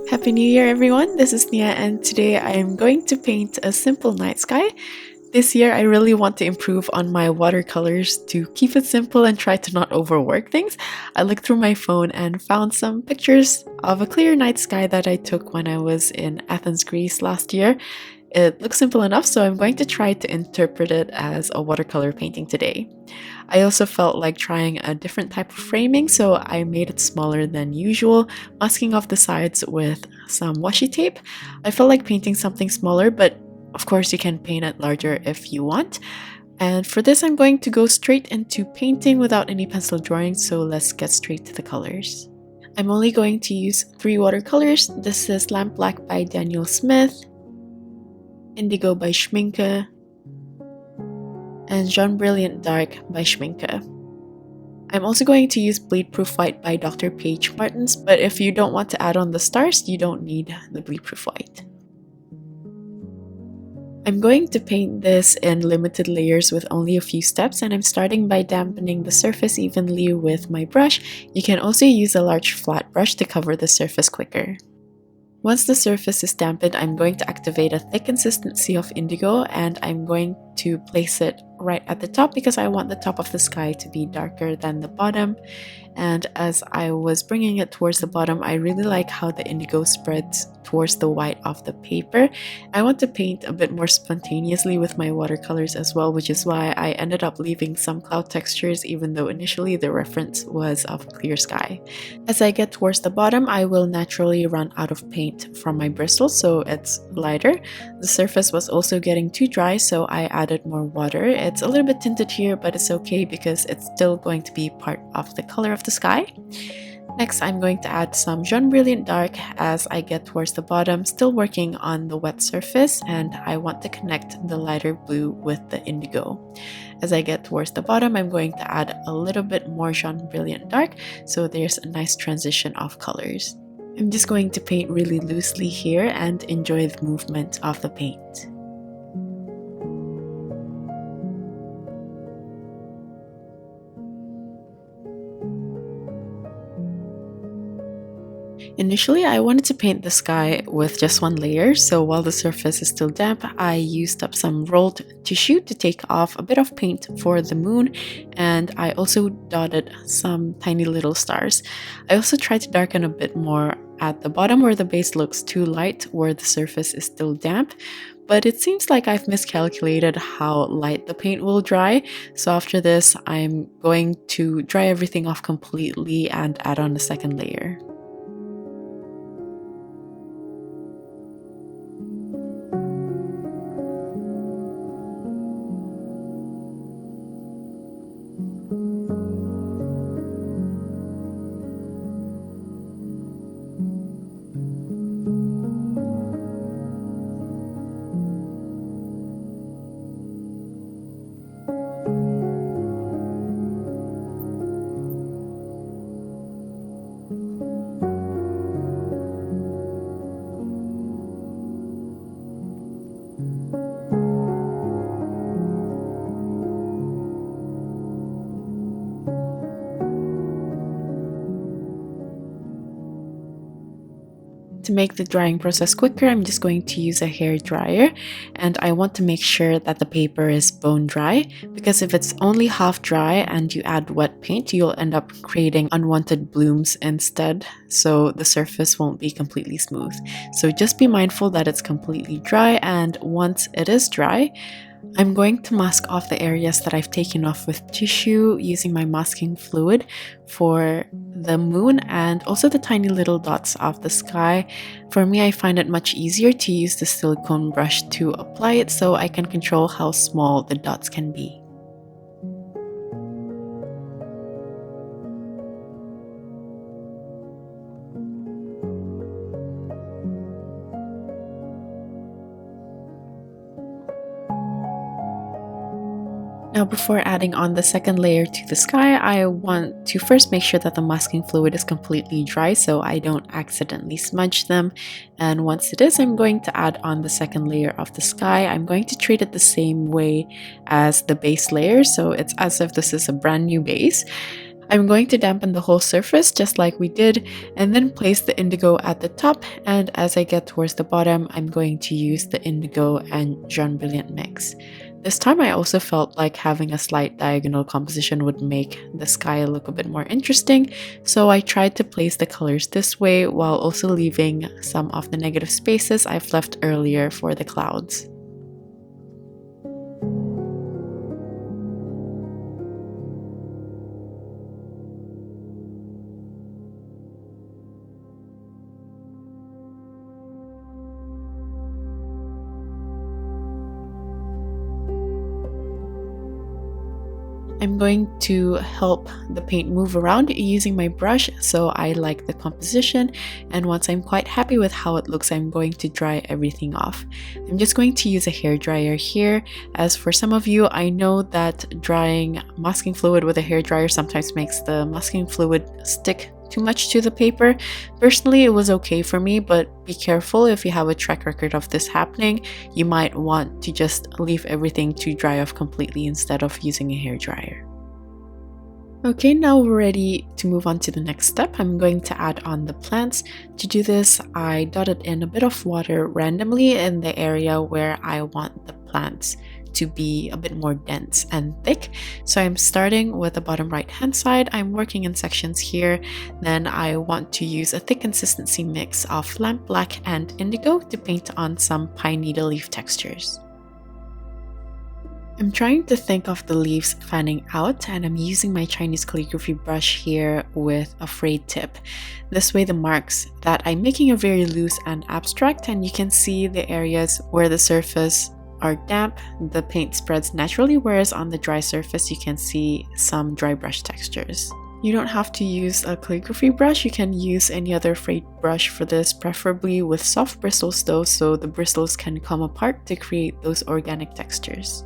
Happy New Year, everyone! This is Nia, and today I am going to paint a simple night sky. This year, I really want to improve on my watercolors to keep it simple and try to not overwork things. I looked through my phone and found some pictures of a clear night sky that I took when I was in Athens, Greece last year. It looks simple enough, so I'm going to try to interpret it as a watercolor painting today. I also felt like trying a different type of framing, so I made it smaller than usual, masking off the sides with some washi tape. I felt like painting something smaller, but of course you can paint it larger if you want. And for this, I'm going to go straight into painting without any pencil drawing, so let's get straight to the colors. I'm only going to use 3 watercolors. This is Lamp Black by Daniel Smith, Indigo by Schmincke, and Jaune Brilliant Dark by Schmincke. I'm also going to use Bleed Proof White by Dr. Paige Martens, but if you don't want to add on the stars, you don't need the Bleed Proof White. I'm going to paint this in limited layers with only a few steps, and I'm starting by dampening the surface evenly with my brush. You can also use a large flat brush to cover the surface quicker. Once the surface is dampened, I'm going to activate a thick consistency of indigo, and I'm going to place it right at the top because I want the top of the sky to be darker than the bottom. And as I was bringing it towards the bottom, I really like how the indigo spreads towards the white of the paper. I want to paint a bit more spontaneously with my watercolors as well, which is why I ended up leaving some cloud textures even though initially the reference was of clear sky. As I get towards the bottom, I will naturally run out of paint from my bristles, so it's lighter. The surface was also getting too dry, so I added more water. It's a little bit tinted here, but it's okay because it's still going to be part of the color of the sky. Next, I'm going to add some Jaune Brilliant Dark as I get towards the bottom, still working on the wet surface, and I want to connect the lighter blue with the indigo. As I get towards the bottom, I'm going to add a little bit more Jaune Brilliant Dark, so there's a nice transition of colors. I'm just going to paint really loosely here and enjoy the movement of the paint. Initially, I wanted to paint the sky with just one layer, so while the surface is still damp, I used up some rolled tissue to take off a bit of paint for the moon, and I also dotted some tiny little stars. I also tried to darken a bit more at the bottom where the base looks too light, where the surface is still damp, but it seems like I've miscalculated how light the paint will dry, so after this, I'm going to dry everything off completely and add on a second layer. To make the drying process quicker, I'm just going to use a hair dryer, and I want to make sure that the paper is bone dry, because if it's only half dry and you add wet paint, you'll end up creating unwanted blooms instead, so the surface won't be completely smooth. So just be mindful that it's completely dry, and once it is dry, I'm going to mask off the areas that I've taken off with tissue using my masking fluid for the moon and also the tiny little dots of the sky. For me, I find it much easier to use the silicone brush to apply it so I can control how small the dots can be. Now, before adding on the second layer to the sky, I want to first make sure that the masking fluid is completely dry so I don't accidentally smudge them. And once it is, I'm going to add on the second layer of the sky. I'm going to treat it the same way as the base layer, so it's as if this is a brand new base. I'm going to dampen the whole surface just like we did, and then place the indigo at the top, and as I get towards the bottom, I'm going to use the indigo and Jaune Brilliant mix. This time I also felt like having a slight diagonal composition would make the sky look a bit more interesting, so I tried to place the colors this way while also leaving some of the negative spaces I've left earlier for the clouds. I'm going to help the paint move around using my brush, so I like the composition, and once I'm quite happy with how it looks, I'm going to dry everything off. I'm just going to use a hairdryer here, as for some of you, I know that drying masking fluid with a hairdryer sometimes makes the masking fluid stick too much to the paper. Personally, it was okay for me, but be careful if you have a track record of this happening. You might want to just leave everything to dry off completely instead of using a hairdryer. Okay, now we're ready to move on to the next step. I'm going to add on the plants. To do this, I dotted in a bit of water randomly in the area where I want the plants to be a bit more dense and thick. So I'm starting with the bottom right hand side. I'm working in sections here. Then I want to use a thick consistency mix of lamp black and indigo to paint on some pine needle leaf textures. I'm trying to think of the leaves fanning out, and I'm using my Chinese calligraphy brush here with a frayed tip. This way the marks that I'm making are very loose and abstract, and you can see the areas where the surface are damp, the paint spreads naturally, whereas on the dry surface you can see some dry brush textures. You don't have to use a calligraphy brush, you can use any other frayed brush for this, preferably with soft bristles though, so the bristles can come apart to create those organic textures.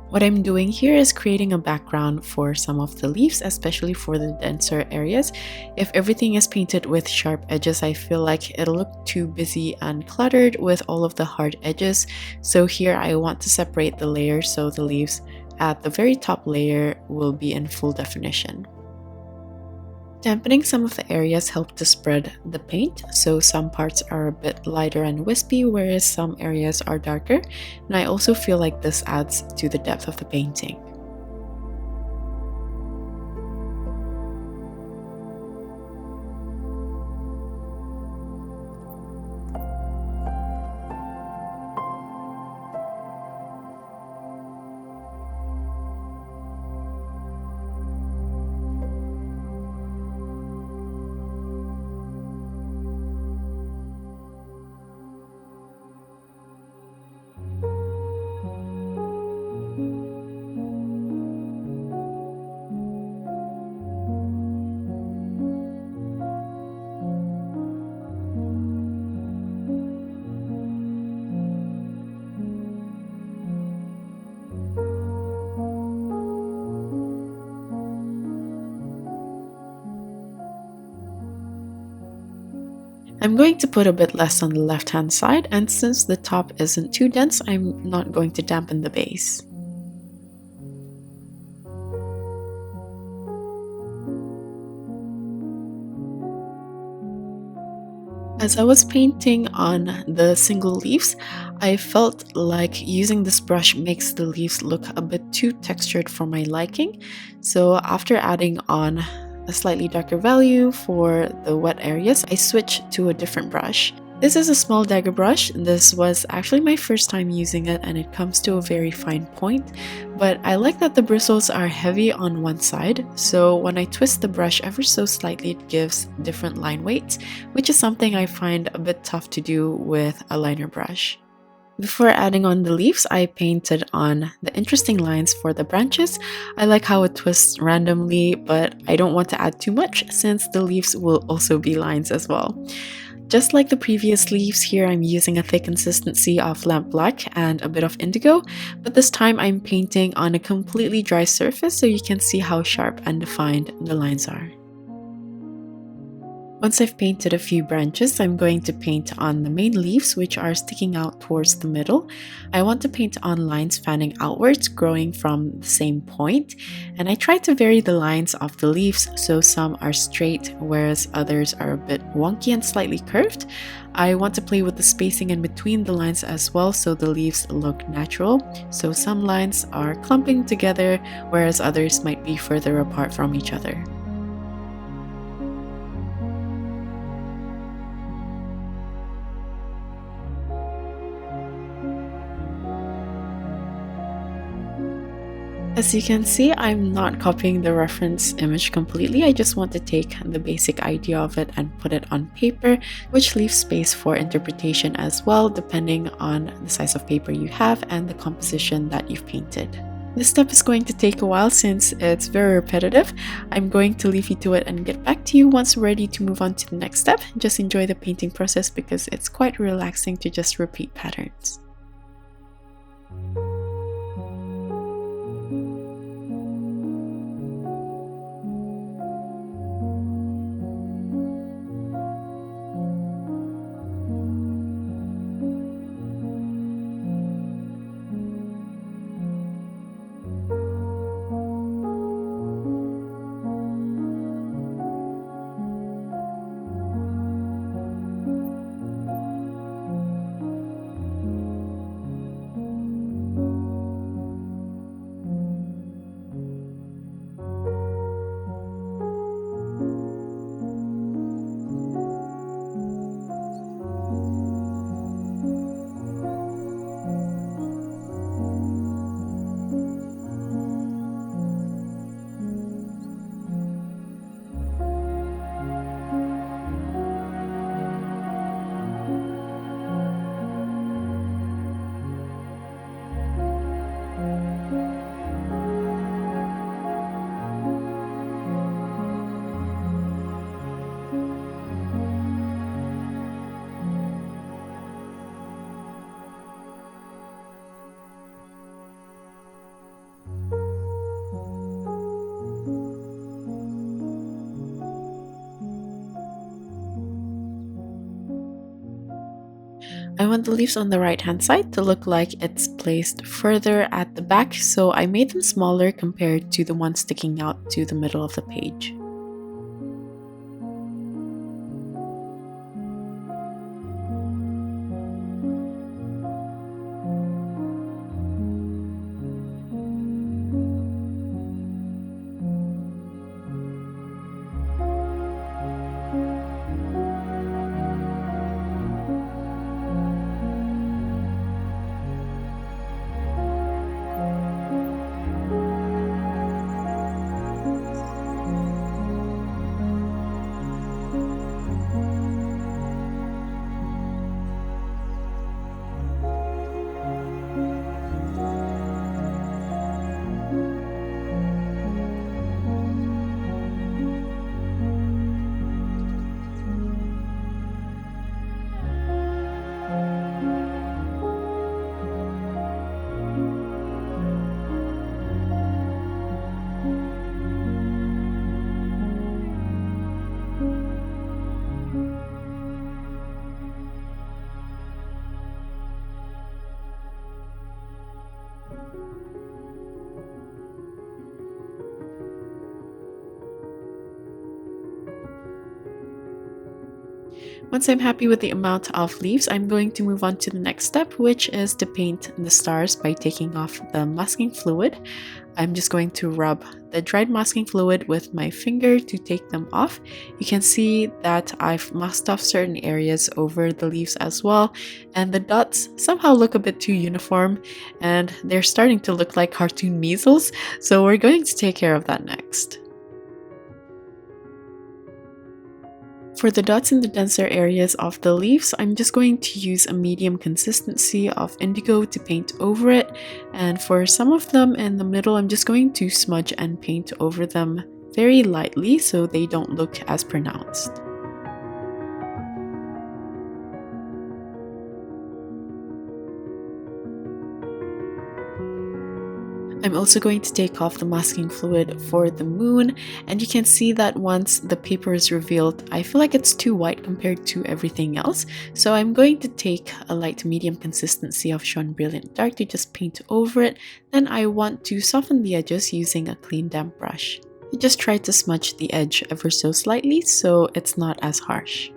What I'm doing here is creating a background for some of the leaves, especially for the denser areas. If everything is painted with sharp edges, I feel like it'll look too busy and cluttered with all of the hard edges. So here I want to separate the layers so the leaves at the very top layer will be in full definition. Dampening some of the areas help to spread the paint, so some parts are a bit lighter and wispy, whereas some areas are darker, and I also feel like this adds to the depth of the painting. I'm going to put a bit less on the left hand side, and since the top isn't too dense, I'm not going to dampen the base. As I was painting on the single leaves, I felt like using this brush makes the leaves look a bit too textured for my liking. So after adding on a slightly darker value for the wet areas, I switched to a different brush. This is a small dagger brush. This was actually my first time using it, and it comes to a very fine point, but I like that the bristles are heavy on one side, so when I twist the brush ever so slightly, it gives different line weights, which is something I find a bit tough to do with a liner brush. Before adding on the leaves, I painted on the interesting lines for the branches. I like how it twists randomly, but I don't want to add too much since the leaves will also be lines as well. Just like the previous leaves, here I'm using a thick consistency of lamp black and a bit of indigo, but this time I'm painting on a completely dry surface so you can see how sharp and defined the lines are. Once I've painted a few branches, I'm going to paint on the main leaves, which are sticking out towards the middle. I want to paint on lines fanning outwards, growing from the same point, and I try to vary the lines of the leaves so some are straight, whereas others are a bit wonky and slightly curved. I want to play with the spacing in between the lines as well so the leaves look natural. So some lines are clumping together, whereas others might be further apart from each other. As you can see, I'm not copying the reference image completely. I just want to take the basic idea of it and put it on paper, which leaves space for interpretation as well, depending on the size of paper you have and the composition that you've painted. This step is going to take a while since it's very repetitive. I'm going to leave you to it and get back to you once we're ready to move on to the next step. Just enjoy the painting process because it's quite relaxing to just repeat patterns. I want the leaves on the right hand side to look like it's placed further at the back, so I made them smaller compared to the ones sticking out to the middle of the page. Once I'm happy with the amount of leaves, I'm going to move on to the next step, which is to paint the stars by taking off the masking fluid. I'm just going to rub the dried masking fluid with my finger to take them off. You can see that I've masked off certain areas over the leaves as well, and the dots somehow look a bit too uniform, and they're starting to look like cartoon measles, so we're going to take care of that next. For the dots in the denser areas of the leaves, I'm just going to use a medium consistency of indigo to paint over it, and for some of them in the middle, I'm just going to smudge and paint over them very lightly so they don't look as pronounced. I'm also going to take off the masking fluid for the moon, and you can see that once the paper is revealed, I feel like it's too white compared to everything else. So I'm going to take a light to medium consistency of Jaune Brilliant Dark to just paint over it. Then I want to soften the edges using a clean damp brush. I just try to smudge the edge ever so slightly so it's not as harsh.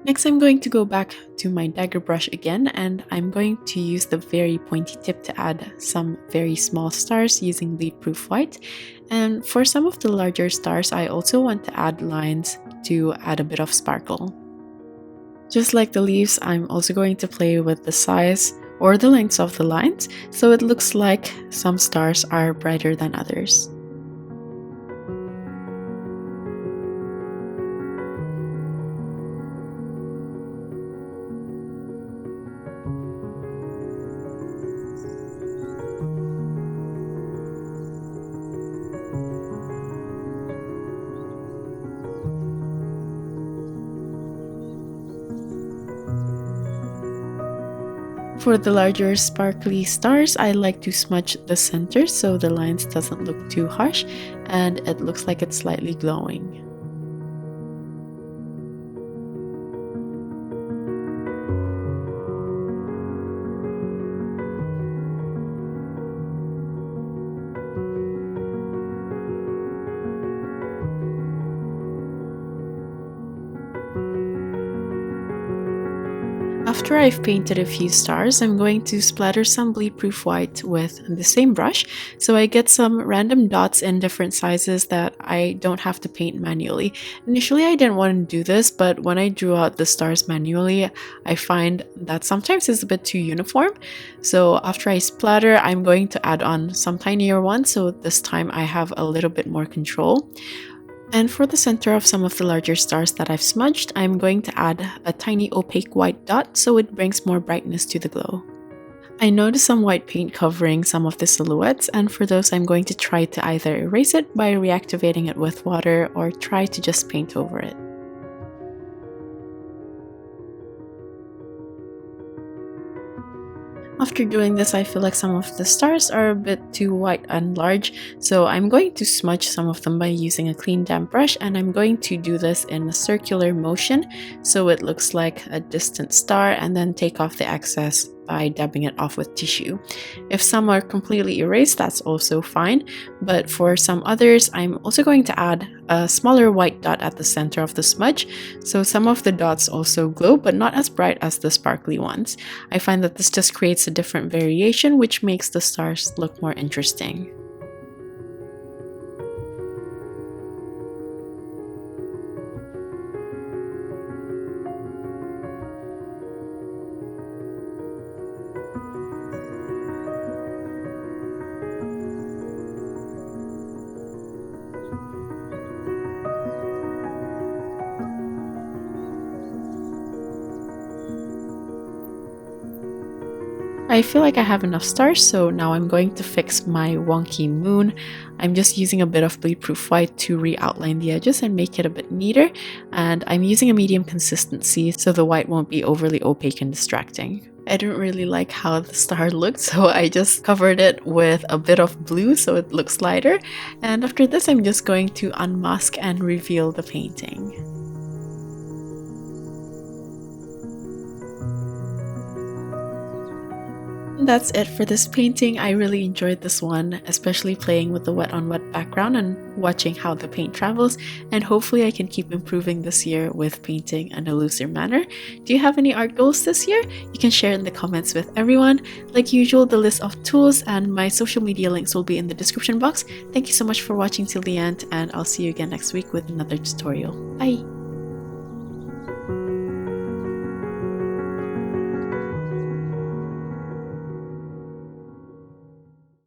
Next, I'm going to go back to my Dagger brush again, and I'm going to use the very pointy tip to add some very small stars using bleed-proof white. And for some of the larger stars, I also want to add lines to add a bit of sparkle. Just like the leaves, I'm also going to play with the size or the lengths of the lines, so it looks like some stars are brighter than others. For the larger sparkly stars, I like to smudge the center so the lines doesn't look too harsh and it looks like it's slightly glowing. After I've painted a few stars, I'm going to splatter some bleed-proof white with the same brush, so I get some random dots in different sizes that I don't have to paint manually. Initially, I didn't want to do this, but when I drew out the stars manually, I find that sometimes it's a bit too uniform. So after I splatter, I'm going to add on some tinier ones, so this time I have a little bit more control. And for the center of some of the larger stars that I've smudged, I'm going to add a tiny opaque white dot so it brings more brightness to the glow. I noticed some white paint covering some of the silhouettes, and for those I'm going to try to either erase it by reactivating it with water or try to just paint over it. After doing this, I feel like some of the stars are a bit too white and large, so I'm going to smudge some of them by using a clean damp brush, and I'm going to do this in a circular motion so it looks like a distant star, and then take off the excess by dabbing it off with tissue. If some are completely erased, that's also fine, but for some others, I'm also going to add a smaller white dot at the center of the smudge, so some of the dots also glow, but not as bright as the sparkly ones. I find that this just creates a different variation, which makes the stars look more interesting. I feel like I have enough stars, so now I'm going to fix my wonky moon. I'm just using a bit of bleed-proof white to re-outline the edges and make it a bit neater, and I'm using a medium consistency so the white won't be overly opaque and distracting. I didn't really like how the star looked, so I just covered it with a bit of blue so it looks lighter, and after this I'm just going to unmask and reveal the painting. That's it for this painting. I really enjoyed this one, especially playing with the wet on wet background and watching how the paint travels, and hopefully I can keep improving this year with painting in a looser manner. Do you have any art goals this year? You can share in the comments with everyone. Like usual, the list of tools and my social media links will be in the description box. Thank you so much for watching till the end, and I'll see you again next week with another tutorial. Bye!